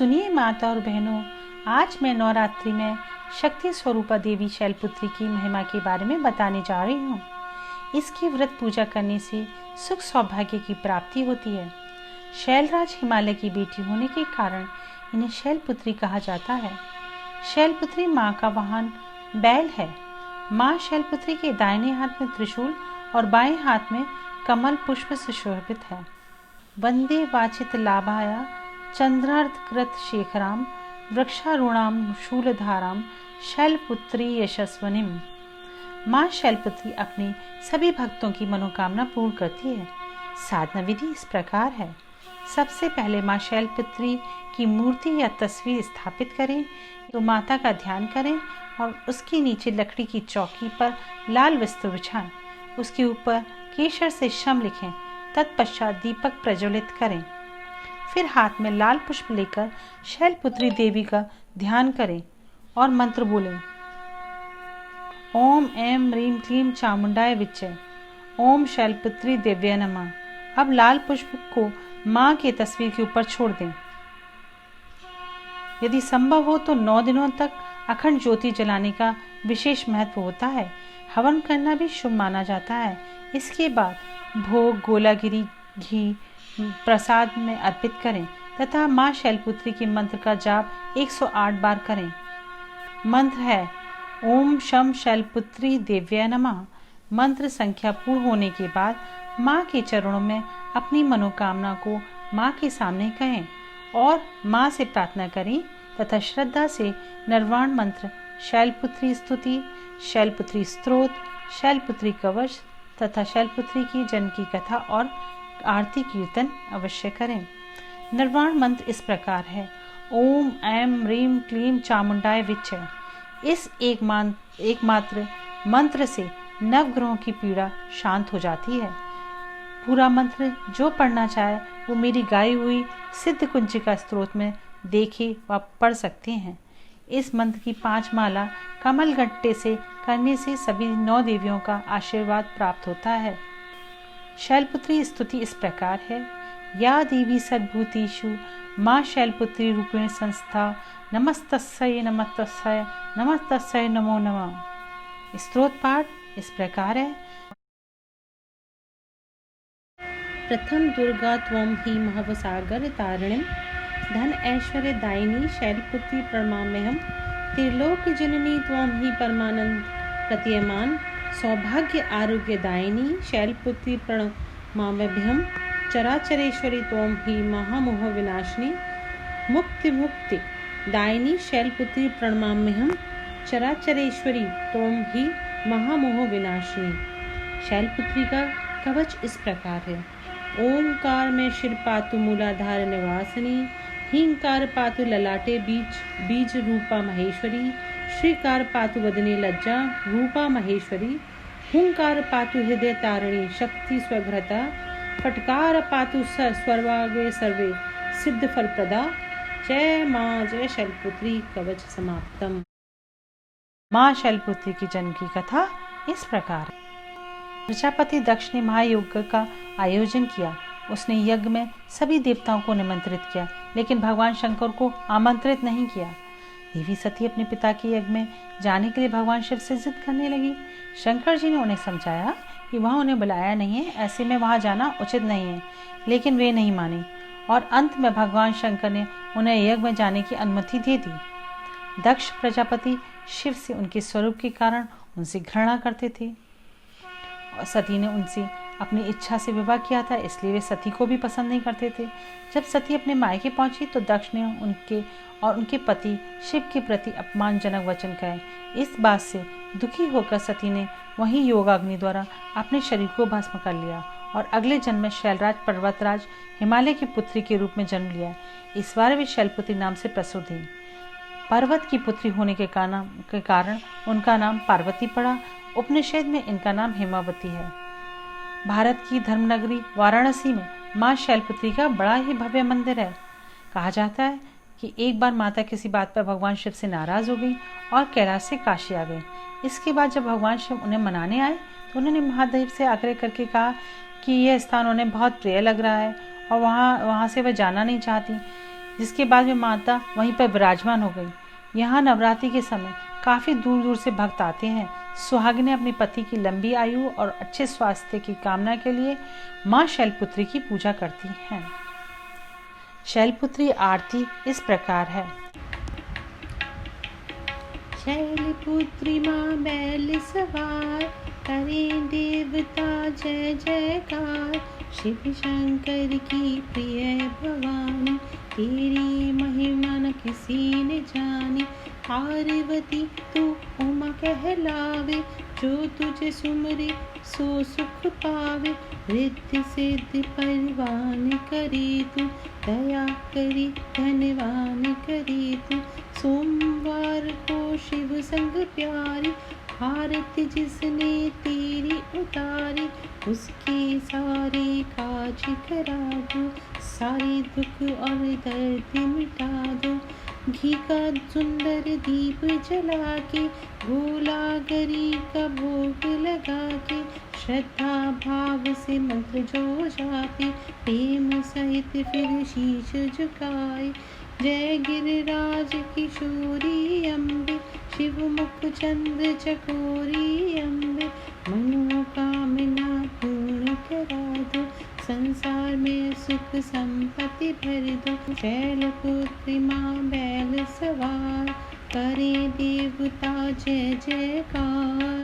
सुनिए माता और बहनों, आज मैं नवरात्रि में शक्ति स्वरूपा देवी शैलपुत्री की महिमा के बारे में बताने जा रही हूँ। इसकी व्रत पूजा करने से सुख सौभाग्य की प्राप्ति होती है। शैलराज हिमालय की बेटी होने के कारण इन्हें शैलपुत्री कहा जाता है। शैलपुत्री माँ का वाहन बैल है। माँ शैलपुत्री के दाहिने हाथ में त्रिशूल और बाएं हाथ में कमल पुष्प सुशोभित है। वंदे वाचित लाभाया चंद्रार्धकृत शेखराम वृक्षारूणाम शूलधाराम शैलपुत्री यशस्वनिम। माँ शैलपुत्री अपने सभी भक्तों की मनोकामना पूर्ण करती है। साधना विधि इस प्रकार है। सबसे पहले माँ शैलपुत्री की मूर्ति या तस्वीर स्थापित करें तो माता का ध्यान करें और उसके नीचे लकड़ी की चौकी पर लाल वस्त्र बिछाएं। उसके ऊपर केसर से शम लिखें। तत्पश्चात दीपक प्रज्वलित करें। फिर हाथ में लाल पुष्प लेकर शैलपुत्री देवी का ध्यान करें और मंत्र बोलें। ओम ऐं ह्रीं क्लीं चामुंडाय विच्चे। ओम शैलपुत्री देव्यै नमः। अब लाल पुष्प को माँ की तस्वीर के ऊपर छोड़ दें। यदि संभव हो तो 9 दिनों तक अखंड ज्योति जलाने का विशेष महत्व होता है। हवन करना भी शुभ माना जाता है। इसके बाद भोग गोलागिरी घी प्रसाद में अर्पित करें तथा माँ शैलपुत्री के मंत्र का जाप 108 बार करें। मंत्र है ओम शम शैलपुत्री देव्यै नमः। मंत्र संख्या पूर्ण होने के बाद माँ के चरणों में अपनी मनोकामना को माँ के सामने कहें और माँ से प्रार्थना करें तथा श्रद्धा से निर्वाण मंत्र, शैलपुत्री स्तुति, शैलपुत्री स्तोत्र, शैलपुत्री कवच तथा शैलपुत्री की जन्म की कथा और आरती कीर्तन अवश्य करें। निर्वाण मंत्र इस प्रकार है। ओम ऐं ह्रीं क्लीं चामुंडाय विच्चे। इस एकमात्र मंत्र से नवग्रहों की पीड़ा शांत हो जाती है। पूरा मंत्र जो पढ़ना चाहे वो मेरी गाई हुई सिद्ध कुंजिका स्तोत्र में देखे व पढ़ सकते हैं। इस मंत्र की 5 माला कमल गट्टे से करने से सभी 9 देवियों का आशीर्वाद प्राप्त होता है। शैलपुत्री स्तुति इस प्रकार है। या देवी सर्वभूतेषु माँ शैलपुत्री रूपेण संस्था नमस्तस्यै नमस्तस्यै नमस्तस्यै नमो नमः। स्तोत्र पाठ इस प्रकार है। प्रथम दुर्गा त्वं हि महवसागर तारिणीं धन ऐश्वर्य दायिनी शैलपुत्री प्रणमाम्यहम्। त्रिलोक जननी त्वं हि परमानंद प्रतीयमान सौभाग्य आरोग्य दायिनी शैलपुत्री प्रणमाम्यहम्। चराचरेश्वरी त्वं हि महामोह विनाशिनी मुक्ति दायिनी शैलपुत्री प्रणमाम्यहम्। चराचरेश्वरी त्वं हि महामोह विनाशिनी। शैलपुत्री का कवच इस प्रकार है। ओंकार में शिर पातु मूलाधार निवासिनी, हींकार पातु ललाटे बीज रूपा महेश्वरी, श्रीकार पातु वदने लज्जा रूपा महेश्वरी, हुंकार पातु हृदय तारिणी शक्ति स्वघ्रता, फटकार पातु स्वर्वागे सर्वे सिद्ध फल प्रदा। जय माँ जय शैलपुत्री कवच समाप्तम। माँ शैलपुत्री की जन्म की कथा इस प्रकार है। प्रजापति दक्ष ने महायज्ञ का आयोजन किया। उसने यज्ञ में सभी देवताओं को निमंत्रित किया, लेकिन भगवान शंकर को आमंत्रित नहीं किया। देवी सती अपने पिता के यज्ञ में जाने के लिए भगवान शिव से जिद करने लगी। शंकर जी ने उन्हें समझाया कि वहाँ उन्हें बुलाया नहीं है, ऐसे में वहाँ जाना उचित नहीं है, लेकिन वे नहीं मानी और अंत में भगवान शंकर ने उन्हें यज्ञ में जाने की अनुमति दे दी। दक्ष प्रजापति शिव से उनके स्वरूप के कारण उनसे घृणा करते थे और सती ने उनसे अपनी इच्छा से विवाह किया था, इसलिए वे सती को भी पसंद नहीं करते थे। जब सती अपने मायके पहुंची तो दक्ष ने उनके पति शिव के प्रति अपमानजनक वचन कहे। इस बात से दुखी होकर सती ने वहीं योगाग्नि द्वारा अपने शरीर को भस्म कर लिया और अगले जन्म में शैलराज पर्वतराज हिमालय की पुत्री के रूप में जन्म लिया। इस बार वे शैलपुत्री नाम से प्रसिद्ध हुई। पर्वत की पुत्री होने के कारण उनका नाम पार्वती पड़ा। उपनिषद में इनका नाम हेमावती है। भारत की धर्मनगरी वाराणसी में माँ शैलपुत्री का बड़ा ही भव्य मंदिर है। कहा जाता है कि एक बार माता किसी बात पर भगवान शिव से नाराज हो गई और कैलाश से काशी आ गई। इसके बाद जब भगवान शिव उन्हें मनाने आए तो उन्होंने महादेव से आग्रह करके कहा कि यह स्थान उन्हें बहुत प्रिय लग रहा है और वहाँ से वह जाना नहीं चाहती। जिसके बाद में माता वहीं पर विराजमान हो गई। यहाँ नवरात्रि के समय काफ़ी दूर दूर से भक्त आते हैं। सुहागिनें अपने पति की लंबी आयु और अच्छे स्वास्थ्य की कामना के लिए माँ शैलपुत्री की पूजा करती हैं। शैलपुत्री आरती इस प्रकार है। शैलपुत्री माँ बैल सवार, करें देवता जय जयकार। शिव शंकर की प्रिय भवानी, तेरी महिमा न किसी ने जानी। पार्वती तू उमा कहलावे, जो तुझे सुमरे सो सुख पावे। रिद्धि सिद्धि परिवान करी तू, दया करी धनवान करी तू। सोमवार को शिव संग प्यारी, आरती जिसने तेरी उतारी। उसके सारे काज करा दो, सारे दुख और दर्द मिटा दो। घी का सुंदर दीप जला के, भोला गरी का भोग लगा के। श्रद्धा भाव से मंत्र जो जापे, प्रेम सहित फिर शीश झुकाए। जय गिरिराज किशोरी अम्बे, शिव मुख चंद्र चकोरी अम्बे। मनोकामना पूर्ण करा दो, संसार में सुख संपत्ति भर दो। शैलपुत्री माँ बैल सवार, करे देवता जय जयकार।